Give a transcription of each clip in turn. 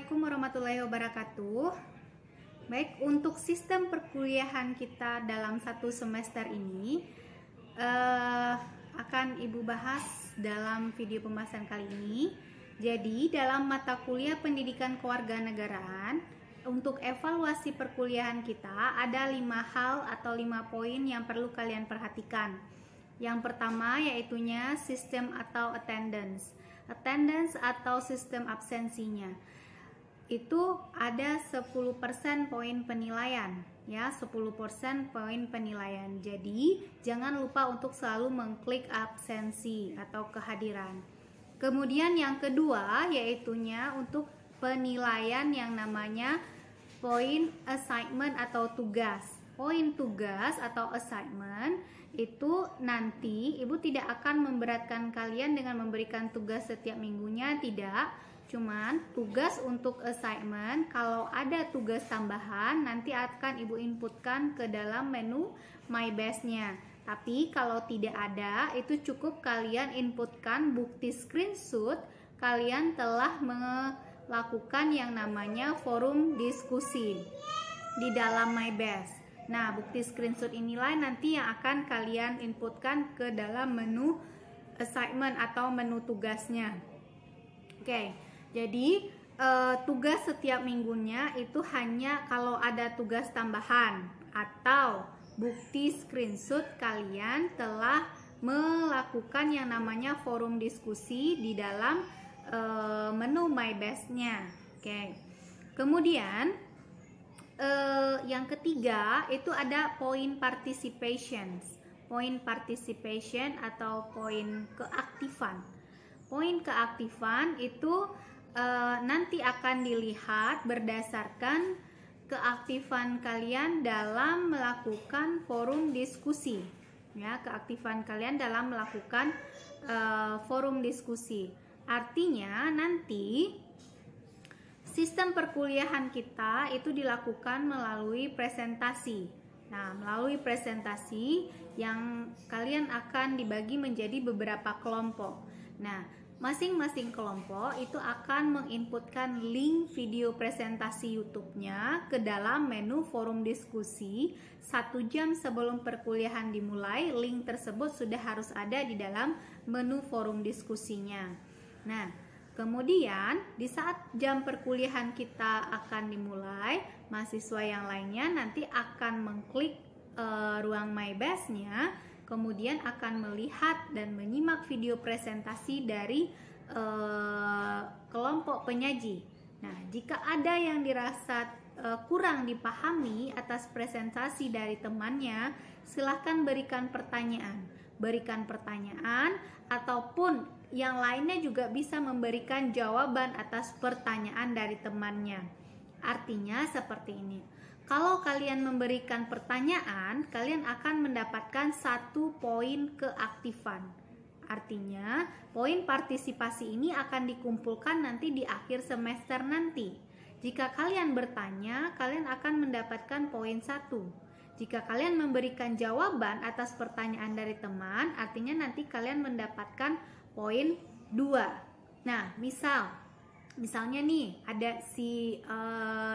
Assalamualaikum warahmatullahi wabarakatuh. Baik, untuk sistem perkuliahan kita dalam satu semester ini akan Ibu bahas dalam video pembahasan kali ini. Jadi, dalam mata kuliah pendidikan kewarganegaraan, untuk evaluasi perkuliahan kita ada 5 hal atau 5 poin yang perlu kalian perhatikan. Yang pertama yaitunya sistem atau attendance atau sistem absensinya. Itu ada 10% poin penilaian ya, 10% poin penilaian. Jadi jangan lupa untuk selalu mengklik absensi atau kehadiran. Kemudian yang kedua yaitunya untuk penilaian yang namanya poin assignment atau tugas. Poin tugas atau assignment itu nanti Ibu tidak akan memberatkan kalian dengan memberikan tugas setiap minggunya, tidak. Cuman tugas untuk assignment, kalau ada tugas tambahan nanti akan Ibu inputkan ke dalam menu My Best-nya. Tapi kalau tidak ada, itu cukup kalian inputkan bukti screenshot kalian telah melakukan yang namanya forum diskusi di dalam My Best. Nah, bukti screenshot inilah nanti yang akan kalian inputkan ke dalam menu assignment atau menu tugasnya. Oke, jadi tugas setiap minggunya itu hanya kalau ada tugas tambahan atau bukti screenshot kalian telah melakukan yang namanya forum diskusi di dalam menu My Best-nya. Oke, kemudian yang ketiga itu ada poin participation atau poin keaktifan. Poin keaktifan itu nanti akan dilihat berdasarkan keaktifan kalian dalam melakukan forum diskusi ya, keaktifan kalian dalam melakukan forum diskusi. Artinya nanti sistem perkuliahan kita itu dilakukan melalui presentasi. Nah, melalui presentasi yang kalian akan dibagi menjadi beberapa kelompok. Nah, masing-masing kelompok itu akan menginputkan link video presentasi YouTube-nya ke dalam menu forum diskusi. 1 jam sebelum perkuliahan dimulai, link tersebut sudah harus ada di dalam menu forum diskusinya. Nah, kemudian di saat jam perkuliahan kita akan dimulai, mahasiswa yang lainnya nanti akan mengklik ruang My Best-nya, kemudian akan melihat dan menyimak video presentasi dari kelompok penyaji. Nah, jika ada yang dirasa kurang dipahami atas presentasi dari temannya, silahkan berikan pertanyaan ataupun yang lainnya juga bisa memberikan jawaban atas pertanyaan dari temannya. Artinya seperti ini. Kalau kalian memberikan pertanyaan, kalian akan mendapatkan 1 poin keaktifan. Artinya, poin partisipasi ini akan dikumpulkan nanti di akhir semester nanti. Jika kalian bertanya, kalian akan mendapatkan poin 1. Jika kalian memberikan jawaban atas pertanyaan dari teman, artinya nanti kalian mendapatkan poin 2. Nah, misalnya nih ada si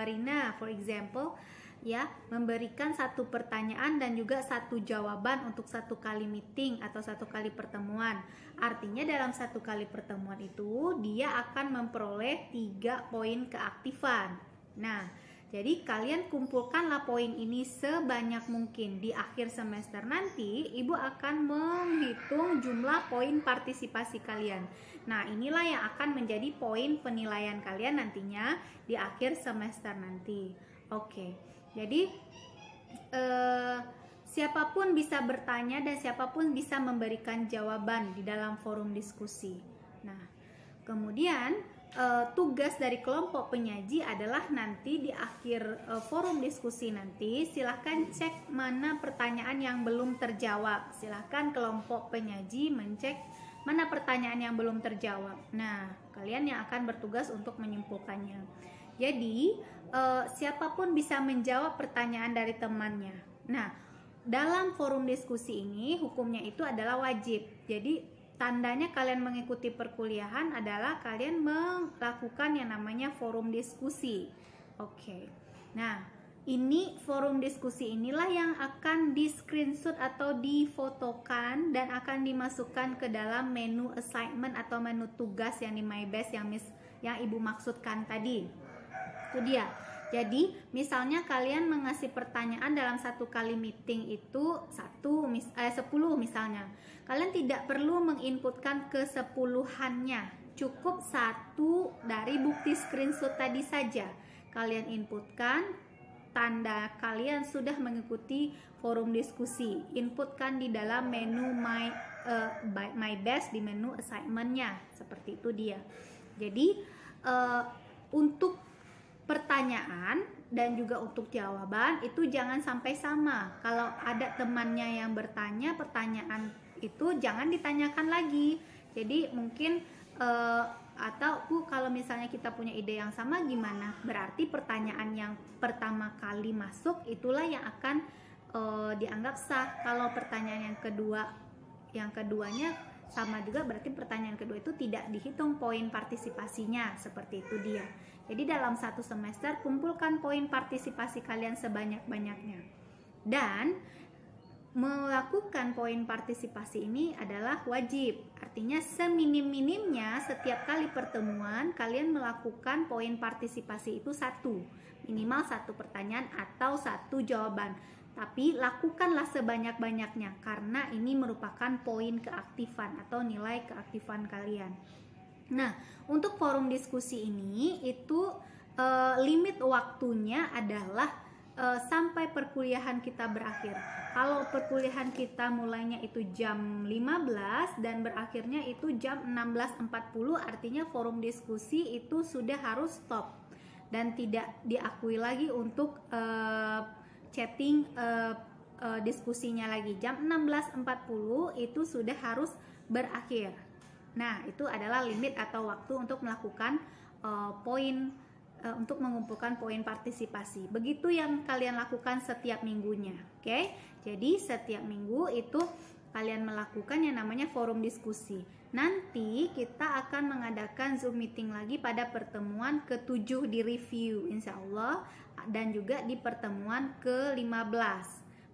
Rina for example ya, memberikan 1 pertanyaan dan juga 1 jawaban untuk 1 kali meeting atau 1 kali pertemuan. Artinya dalam 1 kali pertemuan itu dia akan memperoleh 3 poin keaktifan. Nah, jadi kalian kumpulkanlah poin ini sebanyak mungkin. Di akhir semester nanti Ibu akan menghitung jumlah poin partisipasi kalian. Nah, inilah yang akan menjadi poin penilaian kalian nantinya di akhir semester nanti. Oke, jadi siapapun bisa bertanya dan siapapun bisa memberikan jawaban di dalam forum diskusi. Nah, kemudian tugas dari kelompok penyaji adalah nanti di akhir forum diskusi nanti silahkan cek mana pertanyaan yang belum terjawab. Silahkan kelompok penyaji mencek mana pertanyaan yang belum terjawab. Nah, kalian yang akan bertugas untuk menyimpulkannya. Jadi siapapun bisa menjawab pertanyaan dari temannya. Nah, dalam forum diskusi ini hukumnya itu adalah wajib. Jadi tandanya kalian mengikuti perkuliahan adalah kalian melakukan yang namanya forum diskusi. Oke. Nah, ini forum diskusi inilah yang akan di screenshot atau difotokan dan akan dimasukkan ke dalam menu assignment atau menu tugas yang di MyBest yang Ibu maksudkan tadi. Itu dia. Jadi misalnya kalian mengasih pertanyaan dalam satu kali meeting itu 10 misalnya. Kalian tidak perlu menginputkan ke-10-annya. Cukup satu dari bukti screenshot tadi saja. Kalian inputkan tanda kalian sudah mengikuti forum diskusi. Inputkan di dalam menu MyBest di menu assignment-nya. Seperti itu dia. Jadi untuk pertanyaan dan juga untuk jawaban itu jangan sampai sama. Kalau ada temannya yang bertanya pertanyaan itu jangan ditanyakan lagi. Jadi mungkin atau kalau misalnya kita punya ide yang sama gimana? Berarti pertanyaan yang pertama kali masuk itulah yang akan dianggap sah. Kalau pertanyaan yang keduanya sama juga, berarti pertanyaan kedua itu tidak dihitung poin partisipasinya. Seperti itu dia. Jadi dalam satu semester kumpulkan poin partisipasi kalian sebanyak-banyaknya. Dan melakukan poin partisipasi ini adalah wajib. Artinya seminim-minimnya setiap kali pertemuan kalian melakukan poin partisipasi itu minimal satu pertanyaan atau satu jawaban. Tapi lakukanlah sebanyak-banyaknya karena ini merupakan poin keaktifan atau nilai keaktifan kalian. Nah, untuk forum diskusi ini itu limit waktunya adalah sampai perkuliahan kita berakhir. Kalau perkuliahan kita mulainya itu jam 15 dan berakhirnya itu jam 16.40, artinya forum diskusi itu sudah harus stop dan tidak diakui lagi untuk chatting diskusinya lagi. Jam 16.40 itu sudah harus berakhir. Nah, itu adalah limit atau waktu untuk melakukan untuk mengumpulkan poin partisipasi. Begitu yang kalian lakukan setiap minggunya. Oke? Jadi setiap minggu itu kalian melakukan yang namanya forum diskusi. Nanti kita akan mengadakan Zoom meeting lagi pada pertemuan ke-7 di review insya Allah, dan juga di pertemuan ke-15.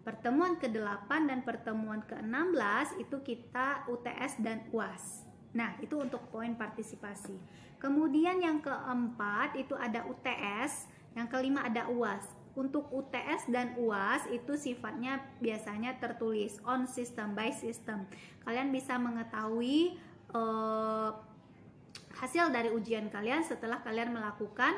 Pertemuan ke-8 dan pertemuan ke-16 itu kita UTS dan UAS. Nah, itu untuk poin partisipasi. Kemudian yang keempat itu ada UTS, yang kelima ada UAS. Untuk UTS dan UAS itu sifatnya biasanya tertulis on system by system. Kalian bisa mengetahui hasil dari ujian kalian setelah kalian melakukan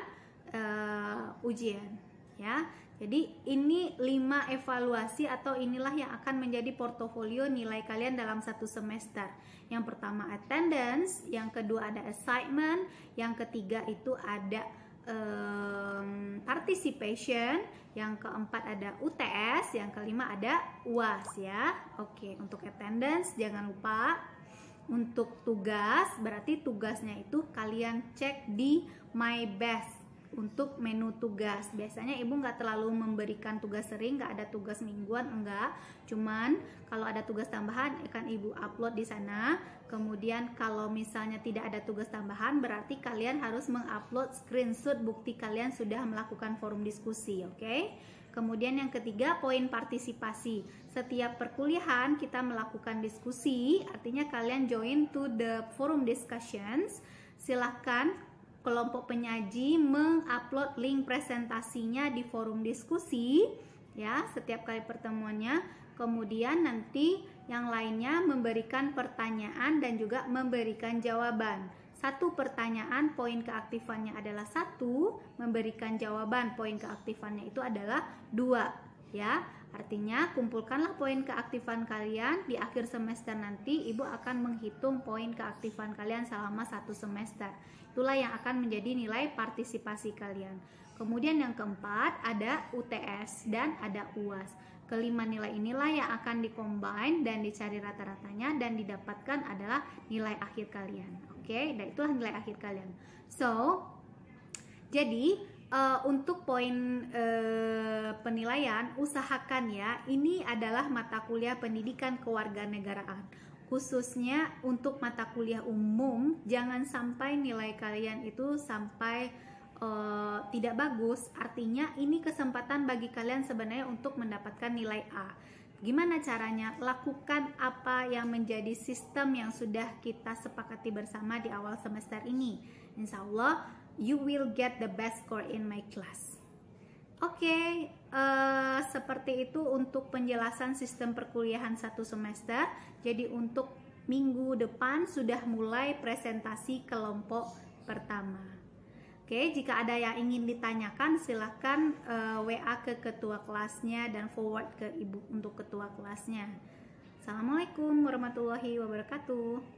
ujian, ya. Jadi ini 5 evaluasi atau inilah yang akan menjadi portofolio nilai kalian dalam satu semester. Yang pertama attendance, yang kedua ada assignment, yang ketiga itu ada participation, yang keempat ada UTS, yang kelima ada UAS ya. Oke, untuk attendance jangan lupa. Untuk tugas, berarti tugasnya itu kalian cek di MyBest. Untuk menu tugas, biasanya ibu nggak terlalu memberikan tugas sering, nggak ada tugas mingguan, enggak. Cuman kalau ada tugas tambahan akan ibu upload di sana. Kemudian kalau misalnya tidak ada tugas tambahan, berarti kalian harus mengupload screenshot bukti kalian sudah melakukan forum diskusi, oke? Kemudian yang ketiga, poin partisipasi. Setiap perkuliahan kita melakukan diskusi, artinya kalian join to the forum discussions. Silahkan kelompok penyaji mengupload link presentasinya di forum diskusi ya setiap kali pertemuannya. Kemudian nanti yang lainnya memberikan pertanyaan dan juga memberikan jawaban. Satu pertanyaan poin keaktifannya adalah 1, memberikan jawaban poin keaktifannya itu adalah 2 ya. Artinya kumpulkanlah poin keaktifan kalian. Di akhir semester nanti ibu akan menghitung poin keaktifan kalian selama 1 semester. Itulah yang akan menjadi nilai partisipasi kalian. Kemudian yang keempat ada UTS dan ada UAS. Kelima nilai inilah yang akan dikombine dan dicari rata-ratanya dan didapatkan adalah nilai akhir kalian. Oke, dan itulah nilai akhir kalian. So, jadi untuk poin penilaian usahakan ya, ini adalah mata kuliah pendidikan kewarganegaraan. khususnya untuk mata kuliah umum. Jangan sampai nilai kalian itu sampai tidak bagus. Artinya ini kesempatan bagi kalian sebenarnya untuk mendapatkan nilai A. Gimana caranya? Lakukan apa yang menjadi sistem yang sudah kita sepakati bersama di awal semester ini. Insya Allah you will get the best score in my class. Oke, seperti itu untuk penjelasan sistem perkuliahan satu semester. Jadi untuk minggu depan sudah mulai presentasi kelompok pertama. Oke, jika ada yang ingin ditanyakan silahkan WA ke ketua kelasnya dan forward ke ibu untuk ketua kelasnya. Assalamualaikum warahmatullahi wabarakatuh.